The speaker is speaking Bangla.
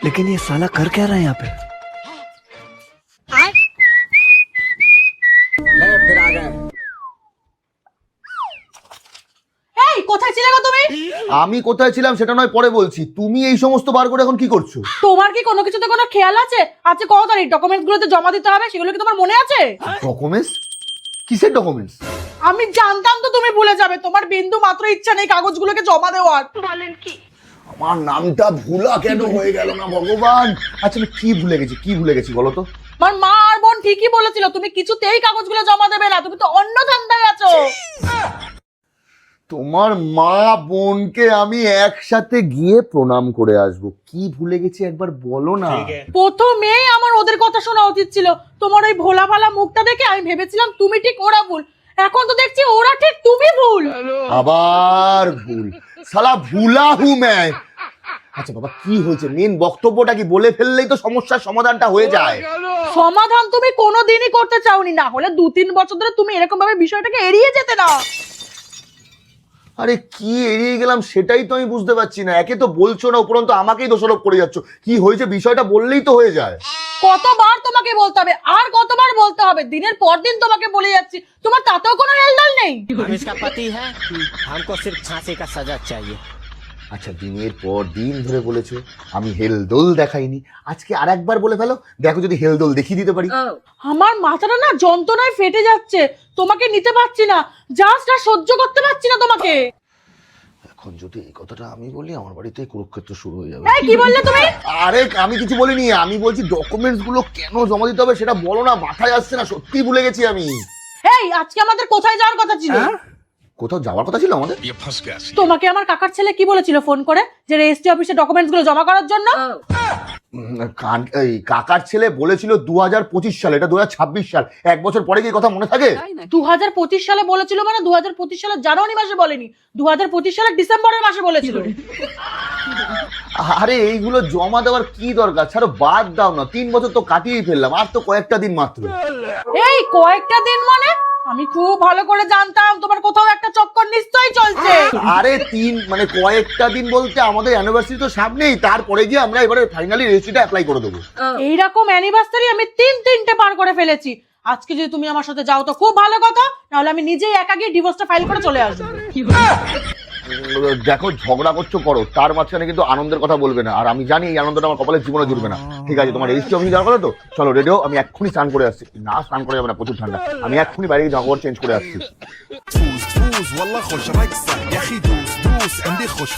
लेकिन ये साला कर क्या रहा है यहाँ पे? এই কোথায় ছিলে গো তুমি? আমি কোথায় ছিলাম সেটা নয় পরে বলছি, তুমি এই সমস্ত বার করে এখন কি করছো? তোমার কি কোনো কিছুতে কোনো খেয়াল আছে? আজকে কত তারিখ? ডকুমেন্টস গুলোতে জমা দিতে হবে, সেগুলো কি তোমার মনে আছে? ডকুমেন্টস? কিসের ডকুমেন্টস? আমি জানতাম তো তুমি ভুলে যাবে, তোমার বিন্দু মাত্র ইচ্ছা নেই কাগজগুলোকে জমা দেওয়ার। বলেন কি? আমার নামটা ভুলা কেন হয়ে গেল না ভগবান। আচ্ছা আমি কি ভুলে গেছি বলো তো? আমার মা আর বোন ঠিকই বলেছিল তুমি কিছুতেই কাগজগুলো জমা দেবে না, তুমি তো অন্য ধান্দায় আছো। তোমার মা বোনকে আমি একসাথে গিয়ে প্রণাম করে আসবো, কি ভুলে গেছি একবার বলো না। প্রথমেই আমার ওদের কথা শোনা উচিত ছিল, তোমার ওই ভোলা ভালা মুখটা দেখে আমি ভেবেছিলাম তুমি ঠিক ওরা ভুল, এখন তো দেখছি ওরা ঠিক তুমি ভুল। আবার ভুল, সালা ভুলা হু मैं। আচ্ছা বাবা কি হয়েছে, মেন বক্তব্যটা কি বলে ফেললেই তো সমস্যার সমাধানটা হয়ে যায়। সমাধান তুমি কোনোদিনই করতে চাওনি, না হলে 2-3 বছর ধরে তুমি এরকম ভাবে বিষয়টাকে এড়িয়ে যেতে না। আরে কি এড়িয়ে গেলাম সেটাই তো আমি বুঝতে পারছি না, একে তো বলছো না উপরন্তু আমাকেই দোষারোপ করে যাচ্ছ। কি হয়েছে বিষয়টা বললেই তো হয়ে যায়। কতবার তোমাকে বলতে হবে আর কতবার বলতে হবে, দিনের পর দিন তোমাকে বলে যাচ্ছি, তোমার তাতেও কোনো হেলদোল নেই। हम इसका पति है, हमको सिर्फ फांसी का सजा चाहिए। আচ্ছা দিনের পর দিন ধরে বলেছো, আমি হেলদোল দেখাইনি, আজকে আর একবার বলে ফেলো, দেখো যদি হেলদোল দেখিয়ে দিতে পারি। আমার মাথাটা না যন্ত্রণায় ফেটে যাচ্ছে, তোমাকে নিতে পারছি না, জাস্ট আর সহ্য করতে পারছি না তোমাকে। এখন যদি এই কথাটা আমি বলি আমার বাড়িতে কুরুক্ষেত্র শুরু হয়ে যাবে। এই কি বললে তুমি? আরে আমি কিছু বলিনি, আমি বলছি ডকুমেন্টস গুলো কেন জমা দিতে হবে সেটা বলো না, মাথায় আসছে না, সত্যি ভুলে গেছি আমি। এই আজকে আমাদের কোথায় যাওয়ার কথা ছিল? কোথাও যাওয়ার কথা ছিল আমাদের? তোমাকে আমার কাকার ছেলে কি বলেছিল ফোন করে, যে রেজিস্ট্রি অফিসে ডকুমেন্টস গুলো জমা করার জন্য? এই কাকার ছেলে বলেছিল 2025 সালে, এটা 2026 সাল, এক বছর পরে কি এই কথা মনে থাকে? 2025 সালে বলেছিল মানে 2025 সালের জানুয়ারি মাসে বলেনি, 2025 সালের ডিসেম্বরের মাসে বলেছিল। আরে এইগুলো জমা দেওয়ার কি দরকার, ছাড়ো বাদ দাও না, 3 বছর তো কাটিয়েই ফেললাম, আর তো কয়েকটা দিন মাত্র। এই কয়েকটা দিন মানে? আমি খুব ভালো করে জানতাম তোমার কোথাও একটা চক্কর নিশ্চয়ই চলছে। আরে মানে কয়েকটা দিন বলতে আমাদের অ্যানিভার্সারি তো সামনেই, তারপরে গিয়ে আমরা এবারে ফাইনালি রেজিস্ট্রিটা অ্যাপ্লাই করে দেবো। এইরকম অ্যানিভার্সারি আমি 3-3টে পার করে ফেলেছি, আজকে যদি তুমি আমার সাথে যাও তো খুব ভালো কথা, নাহলে আমি নিজেই একা গিয়ে ডিভোর্সটা ফাইল করে চলে আসবো। দেখো ঝগড়া করছো করো, তার মাঝখানে কিন্তু আনন্দের কথা বলবে না, আর আমি জানি এই আনন্দটা আমার কপালের জীবনে জুড়বে না। ঠিক আছে তোমার রেজিস্ট্রি অফিসে যাওয়ার কথা তো, চলো রেডিও, আমি এক্ষুনি স্নান করে আসছি। না স্নান করে যাবে না, প্রচুর ঠান্ডা, আমি এক্ষুনি বাইরে গিয়ে জামা চেঞ্জ করে আসছি। فوز والله خوش رقصة يا اخي دوس عندي خوش